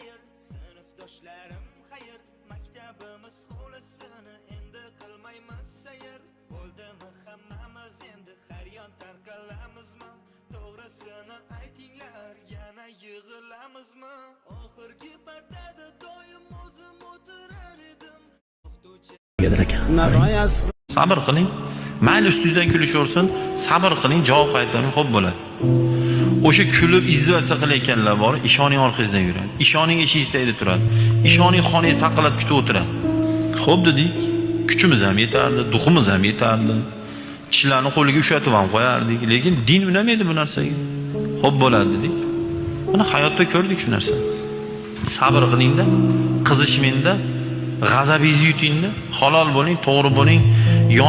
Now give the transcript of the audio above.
xayr, sinfdoshlarim xayr, maktabimiz hovlisini endi qilmaymiz sayr. Bo'ldimi hammamiz endi har yon tarqalamizmi? To'g'risini aytinglar, yana yig'ilamizmi? Oxirgi partada doim o'zim o'tirar edim. Sabr qiling. Mayli ustingizdan kulishaversin, sabr qiling, javob qaytaring, xo'p bo'ladi. O'sha kulib izzatsiya qilayotganlar bor, ishoning orqangizdan yuradi. Ishoning eshigingizda turadi. Ishoning xonangizni taqilab kutib o'tiradi. Xo'p dedik, kuchimiz ham yetardi, duximiz ham yetardi. Tishlarni qo'liga ushatib ham qo'yardik, lekin din unamaydi bu narsaga. Xo'p bo'ladi dedik. Mana hayotda ko'rdik shu narsani. Sabr qilingda, qizishmangda, g'azabingizni yutingda, halol bo'ling, to'g'ri bo'ling.